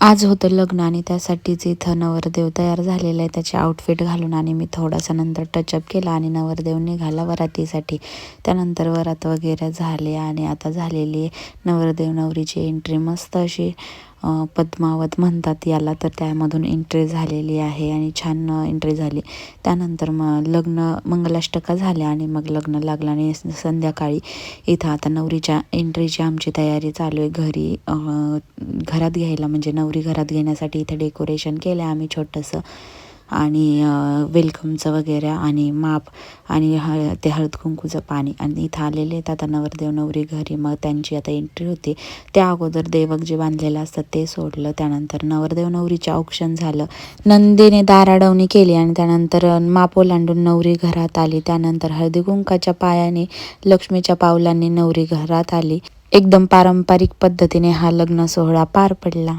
आज होतं लग्न आणि त्यासाठीच इथं नवरदेव तयार झालेला आहे. त्याचे आउटफिट घालून आणि मी थोडासा नंतर टचअप केला आणि नवरदेव निघाला वरातीसाठी. त्यानंतर वरात वगैरे झाले आणि आता झालेली आहे नवरदेव नवरीची एंट्री. मस्त अशी पद्मावत म्हणतात याला, तर त्यामधून एंट्री झालेली आहे आणि छान एंट्री झाली. त्यानंतर मग मंगलाष्टका झाल्या आणि मग लग्न लागलं आणि संध्याकाळी इथं आता नवरीच्या एंट्रीची आमची तयारी चालू आहे. घरात घ्यायला म्हणजे नवरी घरात घेण्यासाठी इथे डेकोरेशन केलं आहे आम्ही छोटंसं, आणि वेलकमचं वगैरे आणि माप आणि ते हळद कुंकूचं पाणी. आणि इथं आलेले आहेत आता नवरदेव नवरी घरी. मग त्यांची आता एंट्री होती. त्या अगोदर देवक जे बांधलेलं असतं ते सोडलं. त्यानंतर नवरदेव नवरीचे औक्षण झालं. नंदीने दाराडवणी केली आणि त्यानंतर माप ओलांडून नवरी घरात आली. त्यानंतर हळदी कुंकाच्या पायाने लक्ष्मीच्या पावलांनी नवरी घरात आली. एकदम पारंपरिक पद्धतीने हा लग्न सोहळा पार पडला.